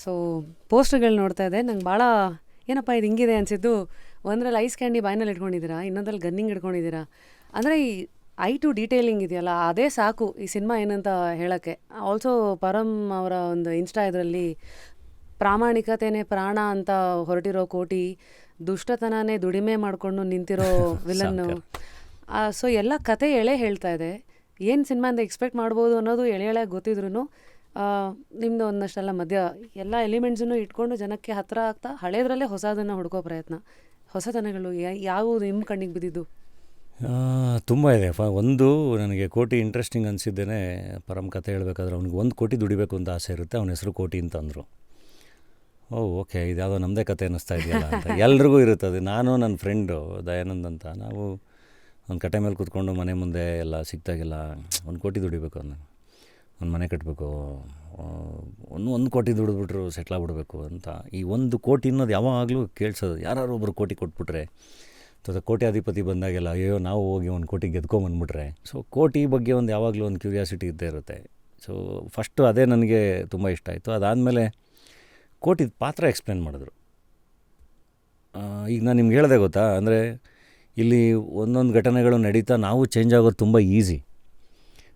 So ಪೋಸ್ಟರ್ಗಳು ನೋಡ್ತಾ ಇದ್ದೆ, ನಂಗೆ ಭಾಳ ಏನಪ್ಪ ಇದು ಹಿಂಗಿದೆ ಅನಿಸಿದ್ದು. ಒಂದರಲ್ಲಿ ಐಸ್ ಕ್ಯಾಂಡಿ ಬಾಯ್ನಲ್ಲಿ ಇಟ್ಕೊಂಡಿದ್ದೀರಾ, ಇನ್ನೊಂದ್ರಲ್ಲಿ ಗನ್ನಿಂಗ್ ಇಟ್ಕೊಂಡಿದ್ದೀರಾ. ಅಂದರೆ ಈ ಐ ಟು ಡೀಟೇಲಿಂಗ್ ಇದೆಯಲ್ಲ, ಅದೇ ಸಾಕು ಈ ಸಿನಿಮಾ ಏನಂತ ಹೇಳೋಕ್ಕೆ. ಆಲ್ಸೋ ಪರಮ್ ಅವರ ಒಂದು ಇನ್ಸ್ಟಾ ಇದರಲ್ಲಿ ಪ್ರಾಮಾಣಿಕತೆನೇ ಪ್ರಾಣ ಅಂತ ಹೊರಟಿರೋ ಕೋಟಿ, ದುಷ್ಟತನನೇ ದುಡಿಮೆ ಮಾಡಿಕೊಂಡು ನಿಂತಿರೋ ವಿಲನ್ನು. ಸೊ ಎಲ್ಲ ಕತೆ ಎಳೆ ಹೇಳ್ತಾ ಇದೆ. ಏನು ಸಿನಿಮಾಯಿಂದ ಎಕ್ಸ್ಪೆಕ್ಟ್ ಮಾಡ್ಬೋದು ಅನ್ನೋದು ಎಳೆ ಗೊತ್ತಿದ್ರು ನಿಮ್ಮದು ಒಂದಷ್ಟೆಲ್ಲ ಮಧ್ಯ ಎಲ್ಲ ಎಲಿಮೆಂಟ್ಸನ್ನು ಇಟ್ಕೊಂಡು ಜನಕ್ಕೆ ಹತ್ತಿರ ಆಗ್ತಾ ಹಳೇದ್ರಲ್ಲೇ ಹೊಸದನ್ನು ಹುಡ್ಕೋ ಪ್ರಯತ್ನ. ಹೊಸತನಗಳು ಯಾವುದು ನಿಮ್ಮ ಕಣ್ಣಿಗೆ ಬಿದ್ದಿದ್ದು? ತುಂಬ ಇದೆ. ಒಂದು ನನಗೆ ಕೋಟಿ ಇಂಟ್ರೆಸ್ಟಿಂಗ್ ಅನಿಸಿದ್ದೇನೆ. ಪರಮ್ ಕತೆ ಹೇಳಬೇಕಾದ್ರೆ ಅವ್ನಿಗೆ 1 ಕೋಟಿ ದುಡಿಬೇಕು ಅಂತ ಆಸೆ ಇರುತ್ತೆ. ಅವನ ಹೆಸರು ಕೋಟಿ ಅಂತ ಅಂದರು. ಓಕೆ, ಇದು ಯಾವುದೋ ನಮ್ಮದೇ ಕತೆ ಅನ್ನಿಸ್ತಾ ಇದೆಯಲ್ಲ ಅಂತ ಎಲ್ರಿಗೂ ಇರುತ್ತದೆ. ನಾನು ನನ್ನ ಫ್ರೆಂಡು ದಯಾನಂದ್ ಅಂತ, ನಾವು ಒಂದು ಕಟ್ಟೆ ಮೇಲೆ ಕೂತ್ಕೊಂಡು ಮನೆ ಮುಂದೆ ಎಲ್ಲ ಸಿಕ್ತಾಗೆಲ್ಲ 1 ಕೋಟಿ ದುಡಿಬೇಕು, ಒಂದು ಮನೆ ಕಟ್ಟಬೇಕು, 1 ಕೋಟಿ ದುಡಿದ್ಬಿಟ್ರು ಸೆಟ್ಲಾಗ್ಬಿಡ್ಬೇಕು ಅಂತ. ಈ 1 ಕೋಟಿ ಅನ್ನೋದು ಯಾವಾಗಲೂ ಕೇಳಿಸೋದು. ಯಾರು ಒಬ್ಬರು ಕೋಟಿ ಕೊಟ್ಬಿಟ್ರೆ, ಕೋಟ್ಯಾಧಿಪತಿ ಬಂದಾಗೆಲ್ಲ ಅಯ್ಯೋ ನಾವು ಹೋಗಿ 1 ಕೋಟಿ ಗೆದ್ಕೊಂಬಂದ್ಬಿಟ್ರೆ. ಸೊ ಕೋಟಿ ಬಗ್ಗೆ ಒಂದು ಯಾವಾಗಲೂ ಒಂದು ಕ್ಯೂರಿಯಾಸಿಟಿ ಇದ್ದೇ ಇರುತ್ತೆ. ಸೊ ಫಸ್ಟು ಅದೇ ನನಗೆ ತುಂಬ ಇಷ್ಟ ಆಯಿತು. ಅದಾದಮೇಲೆ ಕೋಟಿದ ಪಾತ್ರ ಎಕ್ಸ್ಪ್ಲೇನ್ ಮಾಡಿದ್ರು. ಈಗ ನಾನು ನಿಮ್ಗೆ ಹೇಳಿದೆ ಗೊತ್ತಾ, ಅಂದರೆ ಇಲ್ಲಿ ಒಂದೊಂದು ಘಟನೆಗಳು ನಡೀತಾ ನಾವು ಚೇಂಜ್ ಆಗೋದು ತುಂಬ ಈಸಿ.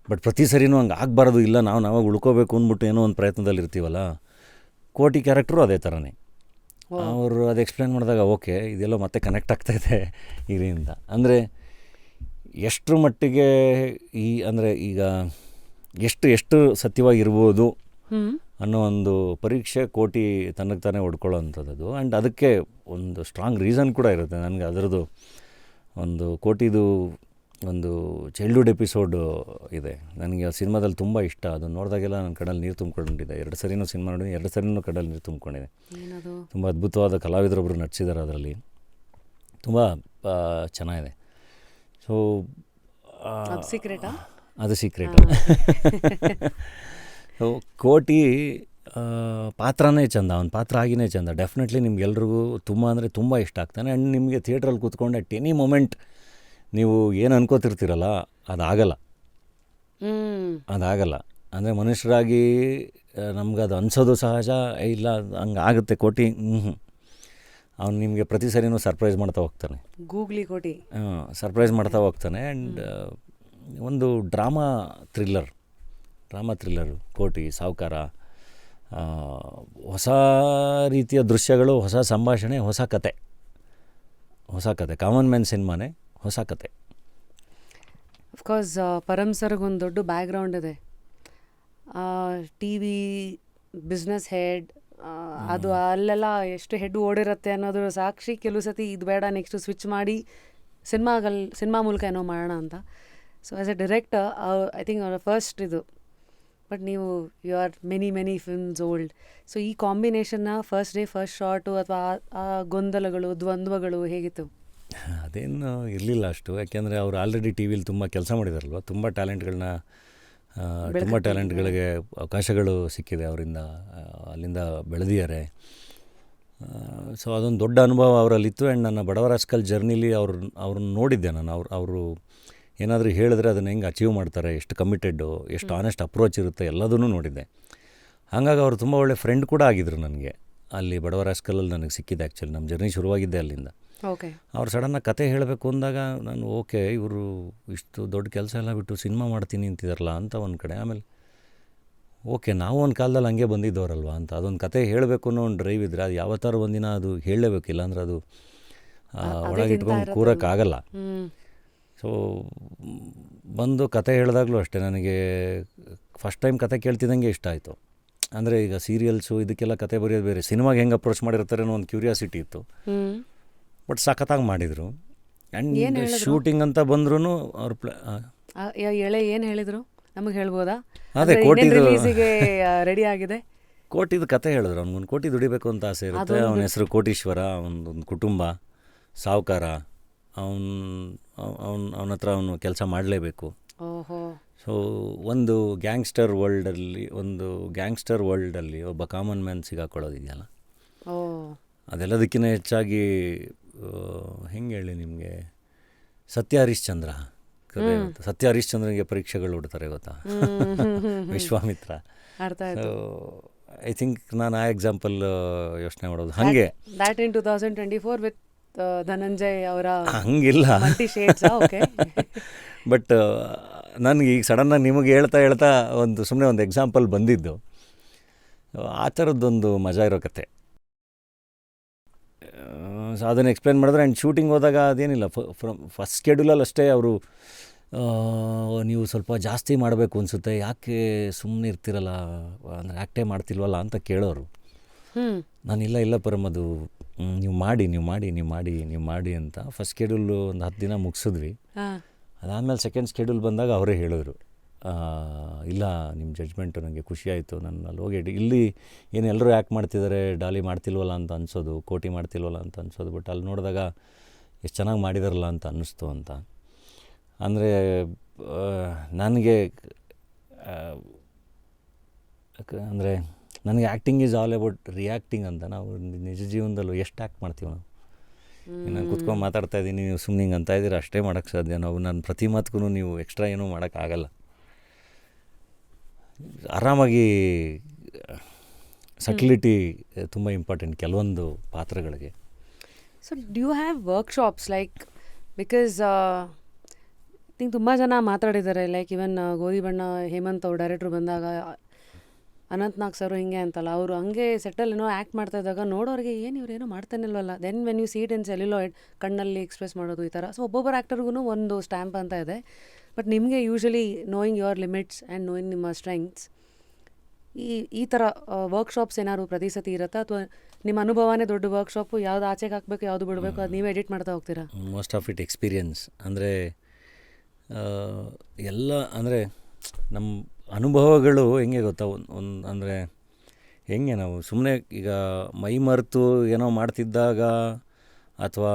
ಬಟ್ ಪ್ರತಿ ಸರಿನೂ ಹಂಗೆ ಆಗಬಾರ್ದು, ಇಲ್ಲ ನಾವಾಗ ಉಳ್ಕೋಬೇಕು ಅಂದ್ಬಿಟ್ಟು ಏನೋ ಒಂದು ಪ್ರಯತ್ನದಲ್ಲಿ ಇರ್ತೀವಲ್ಲ. ಕೋಟಿ ಕ್ಯಾರೆಕ್ಟ್ರು ಅದೇ ಥರನೇ. ಅವರು ಅದು ಎಕ್ಸ್ಪ್ಲೇನ್ ಮಾಡಿದಾಗ ಓಕೆ ಇದೆಲ್ಲ ಮತ್ತೆ ಕನೆಕ್ಟ್ ಆಗ್ತಾಯಿದೆ ಇದರಿಂದ. ಅಂದರೆ ಎಷ್ಟರ ಮಟ್ಟಿಗೆ ಅಂದರೆ ಈಗ ಎಷ್ಟು ಸತ್ಯವಾಗಿರ್ಬೋದು ಅನ್ನೋ ಒಂದು ಪರೀಕ್ಷೆ ಕೋಟಿ ತನಗೆ ತಾನೇ ಹೊಡ್ಕೊಳ್ಳೋ ಅಂಥದ್ದು. ಆ್ಯಂಡ್ ಅದಕ್ಕೆ ಒಂದು ಸ್ಟ್ರಾಂಗ್ ರೀಸನ್ ಕೂಡ ಇರುತ್ತೆ. ನನಗೆ ಅದರದ್ದು ಒಂದು ಕೋಟಿದು ಒಂದು ಚೈಲ್ಡ್ಹುಡ್ ಎಪಿಸೋಡು ಇದೆ, ನನಗೆ ಆ ಸಿನಿಮಾದಲ್ಲಿ ತುಂಬ ಇಷ್ಟ. ಅದನ್ನು ನೋಡಿದಾಗೆಲ್ಲ ನನ್ನ ಕಣ್ಣಲ್ಲಿ ನೀರು ತುಂಬಿಕೊಂಡಿದ್ದೆ. 2 ಸರಿನೂ ಸಿನಿಮಾ ನೋಡಿದ್ದೀನಿ, 2 ಸರಿನೂ ಕಣ್ಣಲ್ಲಿ ನೀರು ತುಂಬಿಕೊಂಡಿದೆ. ತುಂಬ ಅದ್ಭುತವಾದ ಕಲಾವಿದರೊಬ್ಬರು ನಟಿಸಿದ್ದಾರೆ ಅದರಲ್ಲಿ, ತುಂಬ ಚೆನ್ನಾಗಿದೆ. ಸೊ ಅದು ಸೀಕ್ರೆಟ್. ಸೊ ಕೋಟಿ ಪಾತ್ರನೇ ಚೆಂದ, ಅವನ ಪಾತ್ರ ಆಗಿನೇ ಚೆಂದ. ಡೆಫಿನೆಟ್ಲಿ ನಿಮ್ಗೆಲ್ರಿಗೂ ತುಂಬ ಅಂದರೆ ತುಂಬ ಇಷ್ಟ ಆಗ್ತಾನೆ. ಆ್ಯಂಡ್ ನಿಮಗೆ ಥಿಯೇಟ್ರಲ್ಲಿ ಕೂತ್ಕೊಂಡು ಅಟ್ ಎನಿ ಮೊಮೆಂಟ್ ನೀವು ಏನು ಅನ್ಕೋತಿರ್ತೀರಲ್ಲ ಅದಾಗಲ್ಲ. ಅಂದರೆ ಮನುಷ್ಯರಾಗಿ ನಮ್ಗೆ ಅದು ಅನಿಸೋದು ಸಹಜ. ಇಲ್ಲ ಹಂಗೆ ಆಗುತ್ತೆ ಕೋಟಿ. ಅವ್ನು ನಿಮಗೆ ಪ್ರತಿ ಸರಿನೂ ಸರ್ಪ್ರೈಸ್ ಮಾಡ್ತಾ ಹೋಗ್ತಾನೆ. ಗೂಗ್ಲಿ ಕೋಟಿ ಸರ್ಪ್ರೈಸ್ ಮಾಡ್ತಾ ಹೋಗ್ತಾನೆ. ಆ್ಯಂಡ್ ಒಂದು ಡ್ರಾಮಾ ಥ್ರಿಲ್ಲರು ಕೋಟಿ ಸಾವುಕಾರ. ಹೊಸ ರೀತಿಯ ದೃಶ್ಯಗಳು, ಹೊಸ ಸಂಭಾಷಣೆ, ಹೊಸ ಕತೆ. ಕಾಮನ್ ಮ್ಯಾನ್ ಸಿನಿಮಾನೇ, ಹೊಸ ಕತೆ. ಅಫ್ಕೋರ್ಸ್ ಪರಮ್ ಸರ್ಗೊಂದು ದೊಡ್ಡ ಬ್ಯಾಕ್ಗ್ರೌಂಡ್ ಇದೆ. ಟಿ ವಿ ಬಿಸ್ನೆಸ್ ಹೆಡ್, ಅದು ಅಲ್ಲೆಲ್ಲ ಎಷ್ಟು ಹೆಡ್ ಓಡಿರುತ್ತೆ ಅನ್ನೋದ್ರ ಸಾಕ್ಷಿ. ಕೆಲವು ಸತಿ ಇದು ಬೇಡ ನೆಕ್ಸ್ಟು ಸ್ವಿಚ್ ಮಾಡಿ ಸಿನಿಮಾ ಮೂಲಕ ಏನೋ ಮಾಡೋಣ ಅಂತ. So as a director I think ಅವರ ಫಸ್ಟ್ ಇದು. ಬಟ್ ನೀವು you are many films old. So ಈ ಕಾಂಬಿನೇಷನ್ನ ಫಸ್ಟ್ ಡೇ ಫಸ್ಟ್ ಶಾರ್ಟು ಅಥವಾ ಆ ಗೊಂದಲಗಳು, ದ್ವಂದ್ವಗಳು ಹೇಗಿತ್ತು? ಅದೇನು ಇರಲಿಲ್ಲ ಅಷ್ಟು. ಯಾಕೆಂದರೆ ಅವರು ಆಲ್ರೆಡಿ ಟಿ ವಿಲಿ ತುಂಬ ಕೆಲಸ ಮಾಡಿದಾರಲ್ವ. ತುಂಬ ಟ್ಯಾಲೆಂಟ್ಗಳಿಗೆ ಅವಕಾಶಗಳು ಸಿಕ್ಕಿದೆ ಅವರಿಂದ, ಅಲ್ಲಿಂದ ಬೆಳೆದಿದ್ದಾರೆ. ಸೊ ಅದೊಂದು ದೊಡ್ಡ ಅನುಭವ ಅವರಲ್ಲಿತ್ತು. ಆ್ಯಂಡ್ ನನ್ನ ಬಡವರ ರಾಸ್ಕಲ್ ಜರ್ನಿಲಿ ಅವ್ರನ್ನ ನೋಡಿದ್ದೆ ನಾನು. ಅವರು ಏನಾದರೂ ಹೇಳಿದ್ರೆ ಅದನ್ನು ಹೆಂಗೆ ಅಚೀವ್ ಮಾಡ್ತಾರೆ, ಎಷ್ಟು ಕಮಿಟೆಡ್ಡು, ಎಷ್ಟು ಆನೆಸ್ಟ್ ಅಪ್ರೋಚ್ ಇರುತ್ತೆ, ಎಲ್ಲದನ್ನೂ ನೋಡಿದ್ದೆ. ಹಾಗಾಗಿ ಅವರು ತುಂಬ ಒಳ್ಳೆ ಫ್ರೆಂಡ್ ಕೂಡ ಆಗಿದ್ದರು ನನಗೆ. ಅಲ್ಲಿ ಬಡವರ ರಾಸ್ಕಲಲ್ಲಿ ನನಗೆ ಸಿಕ್ಕಿದೆ. ಆ್ಯಕ್ಚುಲಿ ನಮ್ಮ ಜರ್ನಿ ಶುರುವಾಗಿದ್ದೆ ಅಲ್ಲಿಂದ. ಅವ್ರು ಸಡನ್ನಾಗಿ ಕತೆ ಹೇಳಬೇಕು ಅಂದಾಗ ನಾನು ಓಕೆ ಇವರು ಇಷ್ಟು ದೊಡ್ಡ ಕೆಲಸ ಎಲ್ಲ ಬಿಟ್ಟು ಸಿನಿಮಾ ಮಾಡ್ತೀನಿ ಅಂತಿದಾರಲ್ಲ ಅಂತ ಒಂದು ಕಡೆ. ಆಮೇಲೆ ಓಕೆ ನಾವು ಒಂದು ಕಾಲದಲ್ಲಿ ಹಂಗೆ ಬಂದಿದ್ದವರಲ್ವ ಅಂತ. ಅದೊಂದು ಕತೆ ಹೇಳಬೇಕು ಅನ್ನೋ ಒಂದು ಡ್ರೈವ್ ಇದ್ದರೆ ಅದು ಯಾವತ್ತಾರು ಒಂದಿನ ಅದು ಹೇಳಲೇಬೇಕಿಲ್ಲ ಅಂದರೆ ಅದು ಒಳಗಿಟ್ಕೊಂಡು ಕೂರೋಕ್ಕಾಗಲ್ಲ. ಸೊ ಬಂದು ಕತೆ ಹೇಳಿದಾಗಲೂ ಅಷ್ಟೇ ನನಗೆ ಫಸ್ಟ್ ಟೈಮ್ ಕತೆ ಕೇಳ್ತಿದ್ದಂಗೆ ಇಷ್ಟ ಆಯಿತು. ಅಂದರೆ ಈಗ ಸೀರಿಯಲ್ಸು ಇದಕ್ಕೆಲ್ಲ ಕತೆ ಬರೆಯೋದು ಬೇರೆ, ಸಿನಿಮಾಗೆ ಹೆಂಗೆ ಅಪ್ರೋಚ್ ಮಾಡಿರ್ತಾರೆ ಅನ್ನೋ ಒಂದು ಕ್ಯೂರಿಯಾಸಿಟಿ ಇತ್ತು. ಬಟ್ ಸಖತ್ತಾಗಿ ಮಾಡಿದರು. ಆ್ಯಂಡ್ ಶೂಟಿಂಗ್ ಅಂತ ಬಂದ್ರೂ ಅವ್ರ ಎಳೆ ಏನು ಹೇಳಿದರು ನಮಗೆ ಹೇಳ್ಬೋದಾ? ಅದೇ ಕೋಟಿದು ರೆಡಿ ಆಗಿದೆ. ಕೋಟಿದು ಕತೆ ಹೇಳಿದ್ರು. ಅವ್ನಿಗೊಂದು ಕೋಟಿ ದುಡಿಬೇಕು ಅಂತ ಆಸೆ ಇರುತ್ತೆ. ಅವನ ಹೆಸರು ಕೋಟೀಶ್ವರ, ಅವನೊಂದು ಕುಟುಂಬ, ಸಾವುಕಾರ, ಅವನ ಹತ್ರ ಅವನು ಕೆಲಸ ಮಾಡಲೇಬೇಕು. ಸೊ ಒಂದು ಗ್ಯಾಂಗ್ಸ್ಟರ್ ವರ್ಲ್ಡಲ್ಲಿ ಒಬ್ಬ ಕಾಮನ್ ಮ್ಯಾನ್ ಸಿಗಾಕೊಳ್ಳೋದಿದೆಯಲ್ಲ, ಅದೆಲ್ಲದಕ್ಕಿಂತ ಹೆಚ್ಚಾಗಿ ಹೆಂಗೆ ಹೇಳಿ ನಿಮಗೆ, ಸತ್ಯ ಹರಿಶ್ಚಂದ್ರನಿಗೆ ಪರೀಕ್ಷೆಗಳು ಹುಡ್ತಾರೆ ಗೊತ್ತಾ, ವಿಶ್ವಾಮಿತ್ರ. ಐ ಥಿಂಕ್ ನಾನು ಆ ಎಕ್ಸಾಂಪಲ್ ಯೋಚನೆ ಮಾಡೋದು ಹಾಗೆ. ದ್ಯಾಟ್ ಇನ್ 2024 ವಿತ್ ಧನಂಜಯ್ ಅವರ ಹಂಗಿಲ್ಲ, ಮಲ್ಟಿ ಶೇಡ್ಸ್. ಓಕೆ. ಬಟ್ ನನಗೆ ಈಗ ಸಡನ್ನಾಗಿ ನಿಮಗೆ ಹೇಳ್ತಾ ಒಂದು ಸುಮ್ಮನೆ ಒಂದು ಎಕ್ಸಾಂಪಲ್ ಬಂದಿದ್ದು. ಆ ಥರದ್ದೊಂದು ಮಜಾ ಇರೋ ಕತೆ. ಸೊ ಅದನ್ನು ಎಕ್ಸ್ಪ್ಲೇನ್ ಮಾಡಿದ್ರೆ ಆ್ಯಂಡ್ ಶೂಟಿಂಗ್ ಹೋದಾಗ ಅದೇನಿಲ್ಲ, ಫಸ್ಟ್ ಶೆಡ್ಯೂಲಲ್ಲಿ ಅಷ್ಟೇ ಅವರು ನೀವು ಸ್ವಲ್ಪ ಜಾಸ್ತಿ ಮಾಡಬೇಕು ಅನಿಸುತ್ತೆ, ಯಾಕೆ ಸುಮ್ಮನೆ ಇರ್ತಿರಲ್ಲ, ಅಂದರೆ ಆ್ಯಕ್ಟೇ ಮಾಡ್ತಿಲ್ವಲ್ಲ ಅಂತ ಕೇಳೋರು. ಇಲ್ಲ ಪರಮ್, ಅದು ನೀವು ಮಾಡಿ ಅಂತ ಫಸ್ಟ್ ಶೆಡ್ಯೂಲು ಒಂದು 10 ದಿನ ಮುಗಿಸಿದ್ವಿ. ಅದಾದಮೇಲೆ ಸೆಕೆಂಡ್ ಶೆಡ್ಯೂಲ್ ಬಂದಾಗ ಅವರೇ ಹೇಳಿದ್ರು, ಇಲ್ಲ ನಿಮ್ಮ ಜಡ್ಜ್ಮೆಂಟು ನನಗೆ ಖುಷಿ ಆಯಿತು, ನಾನು ಅಲ್ಲಿ ಹೋಗಿ ಇಲ್ಲಿ ಏನು ಎಲ್ಲರೂ ಆ್ಯಕ್ಟ್ ಮಾಡ್ತಿದ್ದಾರೆ, ಡಾಲಿ ಮಾಡ್ತಿಲ್ವಲ್ಲ ಅಂತ ಅನ್ಸೋದು, ಕೋಟಿ ಮಾಡ್ತಿಲ್ವಲ್ಲ ಅಂತ ಅನ್ಸೋದು, ಬಟ್ ಅಲ್ಲಿ ನೋಡಿದಾಗ ಎಷ್ಟು ಚೆನ್ನಾಗಿ ಮಾಡಿದಾರಲ್ಲ ಅಂತ ಅನ್ನಿಸ್ತು ಅಂತ. ಅಂದರೆ ನನಗೆ ಅಂದರೆ ನನಗೆ acting is all about reacting ಅಂತ. ನಾವು ನಿಜ ಜೀವನದಲ್ಲೂ ಎಷ್ಟು ಆ್ಯಕ್ಟ್ ಮಾಡ್ತೀವಿ ನಾವು. ನಾನು ಕೂತ್ಕೊಂಡು ಮಾತಾಡ್ತಾ ಇದ್ದೀನಿ, ನೀವು ಸುಮ್ಮನೆ ಹಿಂಗೆ ಅಂತ ಇದ್ದೀರ, ಅಷ್ಟೇ ಮಾಡೋಕ್ಕೆ ಸಾಧ್ಯ. ನಾವು ನನ್ನ ಪ್ರತಿ ಮಾತಕ್ಕೂ ನೀವು ಎಕ್ಸ್ಟ್ರಾ ಏನೂ ಮಾಡೋಕ್ಕಾಗಲ್ಲ. ಆರಾಮಾಗಿ ಸಟ್ಲಿಟಿ ತುಂಬ ಇಂಪಾರ್ಟೆಂಟ್ ಕೆಲವೊಂದು ಪಾತ್ರಗಳಿಗೆ. So do have workshops like, because think ತುಂಬ ಜನ ಮಾತಾಡಿದ್ದಾರೆ, ಲೈಕ್ ಇವನ್ ಗೋಧಿ ಬಣ್ಣ ಹೇಮಂತ್ ಅವ್ರು ಡೈರೆಕ್ಟ್ರು ಬಂದಾಗ ಅನಂತ್ನಾಗ್ ಸರು ಹಿಂಗೆ ಅಂತಲ್ಲ, ಅವರು ಹಂಗೆ ಸೆಟ್ಟಲ್ಲಿ ಏನೋ ಆ್ಯಕ್ಟ್ ಮಾಡ್ತಾ ಇದ್ದಾಗ ನೋಡೋರಿಗೆ ಏನು ಇವ್ರೇನೋ ಮಾಡ್ತಾನಿಲ್ವಲ್ಲ, then when you seat in celluloid ಕಣ್ಣಲ್ಲಿ ಎಕ್ಸ್ಪ್ರೆಸ್ ಮಾಡೋದು ಈ ಥರ. ಸೊ ಒಬ್ಬೊಬ್ಬರು ಆ್ಯಕ್ಟರ್ಗೂ ಒಂದು ಸ್ಟ್ಯಾಂಪ್ ಅಂತ ಇದೆ. ಬಟ್ ನಿಮಗೆ usually knowing your limits and knowing ನಿಮ್ಮ ಸ್ಟ್ರೆಂಗ್ತ್ಸ್, ಈ ಥರ ವರ್ಕ್ಶಾಪ್ಸ್ ಏನಾದ್ರು ಪ್ರತಿ ಸತಿ ಇರುತ್ತಾ, ಅಥವಾ ನಿಮ್ಮ ಅನುಭವನೇ ದೊಡ್ಡ ವರ್ಕ್ಶಾಪು, ಯಾವ್ದು ಆಚೆಗೆ ಹಾಕಬೇಕು ಯಾವುದು ಬಿಡಬೇಕು ಅದು ನೀವೇ ಎಡಿಟ್ ಮಾಡ್ತಾ ಹೋಗ್ತೀರಾ? Most of it experience. ಅಂದರೆ ಎಲ್ಲ ಅಂದರೆ ನಮ್ಮ ಅನುಭವಗಳು ಹೆಂಗೆ ಗೊತ್ತಾ, ಒಂದು ಅಂದರೆ ಹೆಂಗೆ ನಾವು ಸುಮ್ಮನೆ ಈಗ ಮೈ ಮರೆತು ಏನೋ ಮಾಡ್ತಿದ್ದಾಗ ಅಥವಾ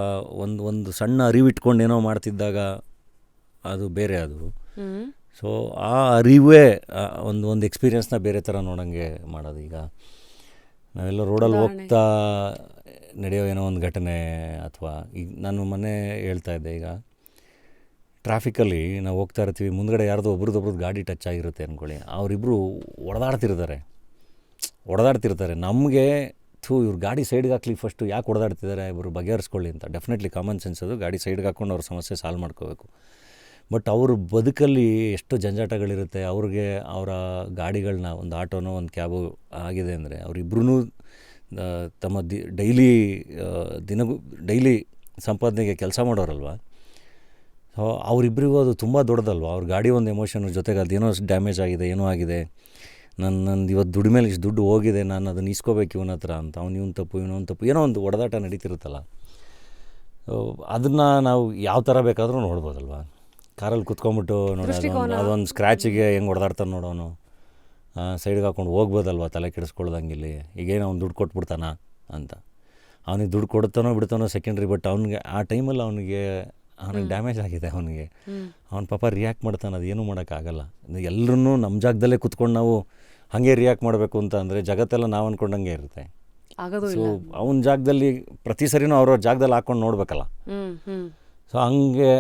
ಒಂದು ಸಣ್ಣ ಅರಿವಿಟ್ಕೊಂಡು ಏನೋ ಮಾಡ್ತಿದ್ದಾಗ ಅದು ಬೇರೆ. ಅದು ಸೊ ಆ ಅರಿವೇ ಒಂದು ಎಕ್ಸ್ಪೀರಿಯನ್ಸ್ನ ಬೇರೆ ಥರ ನೋಡೋಂಗೆ ಮಾಡೋದು. ಈಗ ನಾವೆಲ್ಲ ರೋಡಲ್ಲಿ ಹೋಗ್ತಾ ನಡೆಯೋ ಏನೋ ಒಂದು ಘಟನೆ, ಅಥವಾ ಈಗ ನಾನು ಮೊನ್ನೆ ಹೇಳ್ತಾ ಇದ್ದೆ, ಈಗ ಟ್ರಾಫಿಕಲ್ಲಿ ನಾವು ಹೋಗ್ತಾ ಇರ್ತೀವಿ, ಮುಂದ್ಗಡೆ ಯಾರ್ದೋ ಒಬ್ರದ್ದು ಗಾಡಿ ಟಚ್ ಆಗಿರುತ್ತೆ ಅಂದ್ಕೊಳ್ಳಿ, ಅವರಿಬ್ಬರು ಹೊಡೆದಾಡ್ತಿರ್ತಾರೆ. ನಮಗೆ ಇವ್ರು ಗಾಡಿ ಸೈಡ್ಗೆ ಹಾಕ್ಲಿ, ಫಸ್ಟು ಯಾಕೆ ಹೊಡೆದಾಡ್ತಿದ್ದಾರೆ, ಇವರು ಬಗೆಹರಿಸ್ಕೊಳ್ಳಿ ಅಂತ. ಡೆಫಿನೆಟ್ಲಿ ಕಾಮನ್ ಸೆನ್ಸ್ ಅದು, ಗಾಡಿ ಸೈಡ್ಗೆ ಹಾಕ್ಕೊಂಡು ಅವ್ರ ಸಮಸ್ಯೆ ಸಾಲ್ವ್ ಮಾಡ್ಕೋಬೇಕು. ಬಟ್ ಅವ್ರ ಬದುಕಲ್ಲಿ ಎಷ್ಟು ಜಂಜಾಟಗಳಿರುತ್ತೆ, ಅವ್ರಿಗೆ ಅವರ ಗಾಡಿಗಳನ್ನ, ಒಂದು ಆಟೋನೋ ಒಂದು ಕ್ಯಾಬು ಆಗಿದೆ ಅಂದರೆ ಅವರಿಬ್ಬರೂ ತಮ್ಮ ಡೈಲಿ ಸಂಪಾದನೆಗೆ ಕೆಲಸ ಮಾಡೋರಲ್ವ. ಸೊ ಅವರಿಬ್ಬರಿಗೂ ಅದು ತುಂಬ ದೊಡ್ಡದಲ್ವ. ಅವ್ರ ಗಾಡಿ ಒಂದು ಎಮೋಷನ್ ಜೊತೆಗೆ ಅದೇನೋ ಡ್ಯಾಮೇಜ್ ಆಗಿದೆ, ಏನೋ ಆಗಿದೆ, ನಂದು ಇವತ್ತು ದುಡ್ಡು ಮೇಲೆ ಇಷ್ಟು ದುಡ್ಡು ಹೋಗಿದೆ, ನಾನು ಅದನ್ನು ಇಸ್ಕೋಬೇಕು ಇವನ ಹತ್ರ ಅಂತ, ಇವನು ತಪ್ಪು ಏನೋ ಒಂದು ಒಡೆದಾಟ ನಡೀತಿರುತ್ತಲ್ಲ. ಅದನ್ನು ನಾವು ಯಾವ ಥರ ಬೇಕಾದರೂ ನೋಡ್ಬೋದಲ್ವ. ಕಾರಲ್ಲಿ ಕುತ್ಕೊಂಡ್ಬಿಟ್ಟು ನೋಡಿ ಅದೊಂದು ಸ್ಕ್ರ್ಯಾಚಿಗೆ ಹೆಂಗೆ ಹೊಡೆದಾಡ್ತಾನೆ ನೋಡೋನು, ಸೈಡ್ಗೆ ಹಾಕ್ಕೊಂಡು ಹೋಗ್ಬೋದಲ್ವ, ತಲೆ ಕೆಡಿಸ್ಕೊಳ್ದಂಗಿಲ್ಲಿ. ಈಗೇನು ಅವ್ನು ದುಡ್ಡು ಕೊಟ್ಬಿಡ್ತಾನ ಅಂತ. ಅವನಿಗೆ ದುಡ್ಡು ಕೊಡ್ತಾನೋ ಬಿಡ್ತಾನೋ ಸೆಕೆಂಡ್ರಿ, ಬಟ್ ಅವನಿಗೆ ಆ ಟೈಮಲ್ಲಿ ಅವನಿಗೆ ಡ್ಯಾಮೇಜ್ ಆಗಿದೆ. ಅವನ ಪಾಪ ರಿಯಾಕ್ಟ್ ಮಾಡ್ತಾನೆ, ಅದು ಏನೂ ಮಾಡೋಕ್ಕಾಗಲ್ಲ. ಎಲ್ಲರೂ ನಮ್ಮ ಜಾಗದಲ್ಲೇ ಕುತ್ಕೊಂಡು ನಾವು ಹಾಗೆ ರಿಯಾಕ್ಟ್ ಮಾಡಬೇಕು ಅಂತ ಅಂದರೆ ಜಗತ್ತೆಲ್ಲ ನಾವು ಅಂದ್ಕೊಂಡಂಗೆ ಇರುತ್ತೆ. ಸೊ ಅವನ ಜಾಗದಲ್ಲಿ ಪ್ರತಿ ಸರಿನೂ ಅವ್ರವ್ರ ಜಾಗದಲ್ಲಿ ಹಾಕ್ಕೊಂಡು ನೋಡಬೇಕಲ್ಲ. ಸೊ ಹಂಗೆ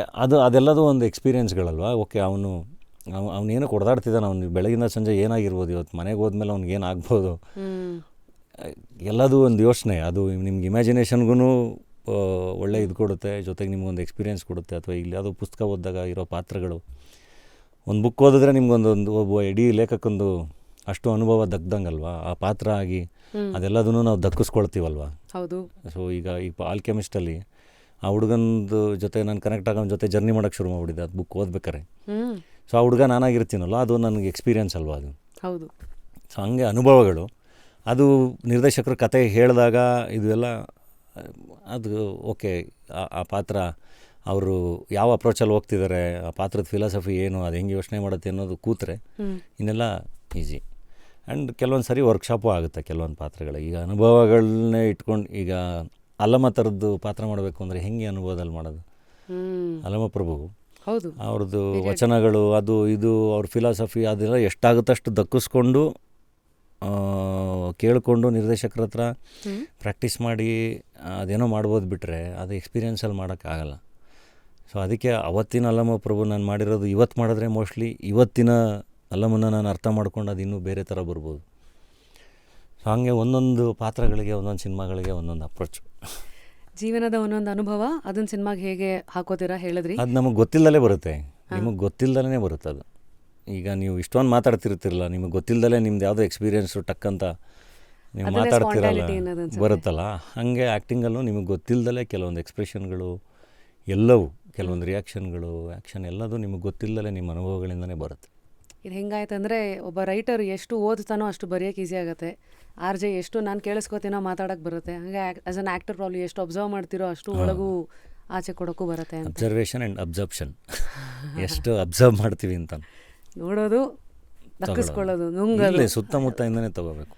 ಅದೆಲ್ಲದೂ ಒಂದು ಎಕ್ಸ್ಪೀರಿಯೆನ್ಸ್ಗಳಲ್ವ. ಓಕೆ, ಅವನೇನೋ ಕೊಡ್ದಾಡ್ತಿದ್ದಾನೆ, ಅವ್ನು ಬೆಳಗಿಂದ ಸಂಜೆ ಏನಾಗಿರ್ಬೋದು, ಇವತ್ತು ಮನೆಗೆ ಹೋದ್ಮೇಲೆ ಅವ್ನಿಗೆ ಏನಾಗ್ಬೋದು, ಎಲ್ಲದೂ ಒಂದು ಯೋಚನೆ. ಅದು ನಿಮ್ಗೆ ಇಮ್ಯಾಜಿನೇಷನ್ಗೂ ಒಳ್ಳೆ ಇದು ಕೊಡುತ್ತೆ, ಜೊತೆಗೆ ನಿಮ್ಗೊಂದು ಎಕ್ಸ್ಪೀರಿಯೆನ್ಸ್ ಕೊಡುತ್ತೆ. ಅಥವಾ ಇಲ್ಲಿ ಯಾವುದೋ ಪುಸ್ತಕ ಓದಿದಾಗ ಇರೋ ಪಾತ್ರಗಳು, ಒಂದು ಬುಕ್ ಓದಿದ್ರೆ ನಿಮ್ಗೊಂದೊಂದು ಒಬ್ಬ ಇಡೀ ಲೇಖಕಂದು ಅಷ್ಟು ಅನುಭವ ದಗ್ದಂಗಲ್ವ ಆ ಪಾತ್ರ ಆಗಿ, ಅದೆಲ್ಲದೂ ನಾವು ದಕ್ಕಿಸ್ಕೊಳ್ತೀವಲ್ವ. ಹೌದು. ಸೊ ಈಗ ಆಲ್ಕೆಮಿಸ್ಟಲ್ಲಿ ಆ ಹುಡುಗನದು ಜೊತೆ ನಾನು ಕನೆಕ್ಟ್ ಆಗೋ ಜೊತೆ ಜರ್ನಿ ಮಾಡೋಕ್ಕೆ ಶುರು ಮಾಡಿಬಿಟ್ಟಿದ್ದೆ, ಅದು ಬುಕ್ ಓದ್ಬೇಕಾರೆ. ಸೊ ಆ ಹುಡುಗ ನಾನಾಗಿರ್ತೀನಲ್ಲ, ಅದು ನನಗೆ ಎಕ್ಸ್ಪೀರಿಯೆನ್ಸ್ ಅಲ್ವ ಅದು. ಹೌದು. ಸೊ ಹಂಗೆ ಅನುಭವಗಳು, ಅದು ನಿರ್ದೇಶಕರು ಕತೆ ಹೇಳಿದಾಗ ಇದೆಲ್ಲ ಅದು ಓಕೆ, ಆ ಪಾತ್ರ ಅವರು ಯಾವ ಅಪ್ರೋಚಲ್ಲಿ ಹೋಗ್ತಿದ್ದಾರೆ, ಆ ಪಾತ್ರದ ಫಿಲಾಸಫಿ ಏನು, ಅದು ಹೆಂಗೆ ಯೋಚನೆ ಮಾಡುತ್ತೆ ಅನ್ನೋದು ಕೂತ್ರೆ ಇನ್ನೆಲ್ಲ ಈಸಿ. ಆ್ಯಂಡ್ ಕೆಲವೊಂದು ಸರಿ ವರ್ಕ್ಶಾಪು ಆಗುತ್ತೆ ಕೆಲವೊಂದು ಪಾತ್ರಗಳು. ಈಗ ಅನುಭವಗಳನ್ನೇ ಇಟ್ಕೊಂಡು, ಈಗ ಅಲ್ಲಮ್ಮ ಥರದ್ದು ಪಾತ್ರ ಮಾಡಬೇಕು ಅಂದರೆ ಹೆಂಗೆ ಅನುಭವದಲ್ಲಿ ಮಾಡೋದು. ಅಲ್ಲಮ್ಮ ಪ್ರಭು, ಹೌದು, ಅವ್ರದ್ದು ವಚನಗಳು, ಅದು ಇದು ಅವ್ರ ಫಿಲಾಸಫಿ, ಅದೆಲ್ಲ ಎಷ್ಟಾಗುತ್ತಷ್ಟು ದಕ್ಕಿಸ್ಕೊಂಡು ಕೇಳಿಕೊಂಡು ನಿರ್ದೇಶಕರ ಹತ್ರ ಪ್ರಾಕ್ಟೀಸ್ ಮಾಡಿ ಅದೇನೋ ಮಾಡ್ಬೋದು. ಬಿಟ್ಟರೆ ಅದು ಎಕ್ಸ್ಪೀರಿಯೆನ್ಸಲ್ಲಿ ಮಾಡೋಕ್ಕಾಗಲ್ಲ. ಸೊ ಅದಕ್ಕೆ ಅವತ್ತಿನ ಅಲ್ಲಮ್ಮ ಪ್ರಭು ನಾನು ಮಾಡಿರೋದು ಇವತ್ತು ಮಾಡಿದ್ರೆ ಮೋಸ್ಟ್ಲಿ ಇವತ್ತಿನ ಅಲ್ಲಮ್ಮನ ನಾನು ಅರ್ಥ ಮಾಡ್ಕೊಂಡು ಅದು ಇನ್ನೂ ಬೇರೆ ಥರ ಬರ್ಬೋದು. ಸೊ ಹಾಗೆ ಒಂದೊಂದು ಪಾತ್ರಗಳಿಗೆ ಒಂದೊಂದು ಸಿನಿಮಾಗಳಿಗೆ ಒಂದೊಂದು ಅಪ್ರೋಚ್. ಜೀವನದ ಒಂದೊಂದು ಅನುಭವ ಅದನ್ನ ಸಿನಿಮಾಗೆ ಹೇಗೆ ಹಾಕೋತೀರಾ ಹೇಳಿದ್ರಿ. ಅದು ನಮಗೆ ಗೊತ್ತಿಲ್ಲದಲೇ ಬರುತ್ತೆ, ನಿಮಗೆ ಗೊತ್ತಿಲ್ಲದಲೇ ಬರುತ್ತೆ ಅದು. ಈಗ ನೀವು ಇಷ್ಟೊಂದು ಮಾತಾಡ್ತಿರ್ತಿರಲ್ಲ, ನಿಮಗೆ ಗೊತ್ತಿಲ್ಲದಲೇ ನಿಮ್ದು ಯಾವುದೋ ಎಕ್ಸ್ಪೀರಿಯೆನ್ಸು ಟಕ್ ಅಂತ ನೀವು ಅದನ್ನೇ ಮಾತಾಡ್ತಿರಲ್ಲ, spontaneity ಅನ್ನೋದು ಅನ್ಸುತ್ತೆ. ಬರುತ್ತಲ್ಲ. ಹಾಗೆ ಆ್ಯಕ್ಟಿಂಗಲ್ಲೂ ನಿಮಗೆ ಗೊತ್ತಿಲ್ಲದಲೇ ಕೆಲವೊಂದು ಎಕ್ಸ್ಪ್ರೆಷನ್ಗಳು ಎಲ್ಲವೂ, ಕೆಲವೊಂದು ರಿಯಾಕ್ಷನ್ಗಳು, ಆ್ಯಕ್ಷನ್ ಎಲ್ಲದೂ ನಿಮಗೆ ಗೊತ್ತಿಲ್ಲದಲೇ ನಿಮ್ಮ ಅನುಭವಗಳಿಂದನೇ ಬರುತ್ತೆ. ಇದು ಹೆಂಗಾಯ್ತಂದರೆ ಒಬ್ಬ ರೈಟರ್ ಎಷ್ಟು ಓದ್ತಾನೋ ಅಷ್ಟು ಬರೆಯೋಕೆ ಈಸಿ ಆಗುತ್ತೆ. ಆರ್ ಜೆ ಎಷ್ಟು ನಾನು ಕೇಳಿಸ್ಕೊತೀನೋ ಮಾತಾಡೋಕ್ಕೆ ಬರುತ್ತೆ. ಹಾಗೆ ಆ್ಯಸ್ ಅನ್ ಆ್ಯಕ್ಟರ್ ಪ್ರಾಬ್ಲಿ ಎಷ್ಟು ಅಬ್ಸರ್ವ್ ಮಾಡ್ತಿರೋ ಅಷ್ಟು ಒಳಗೂ ಆಚೆ ಕೊಡೋಕ್ಕೂ ಬರುತ್ತೆ ಅಂತ. ಅಬ್ಸರ್ವೇಷನ್ ಆ್ಯಂಡ್ ಅಬ್ಸರ್ಪ್ಷನ್, ಎಷ್ಟು ಅಬ್ಸರ್ವ್ ಮಾಡ್ತೀವಿ ಅಂತ ನೋಡೋದು, ದಕ್ಕಿಸ್ಕೊಳ್ಳೋದು, ನುಂಗೋದು. ಇಲ್ಲೇ ಸುತ್ತಮುತ್ತದಿಂದನೇ ತಗೋಬೇಕು.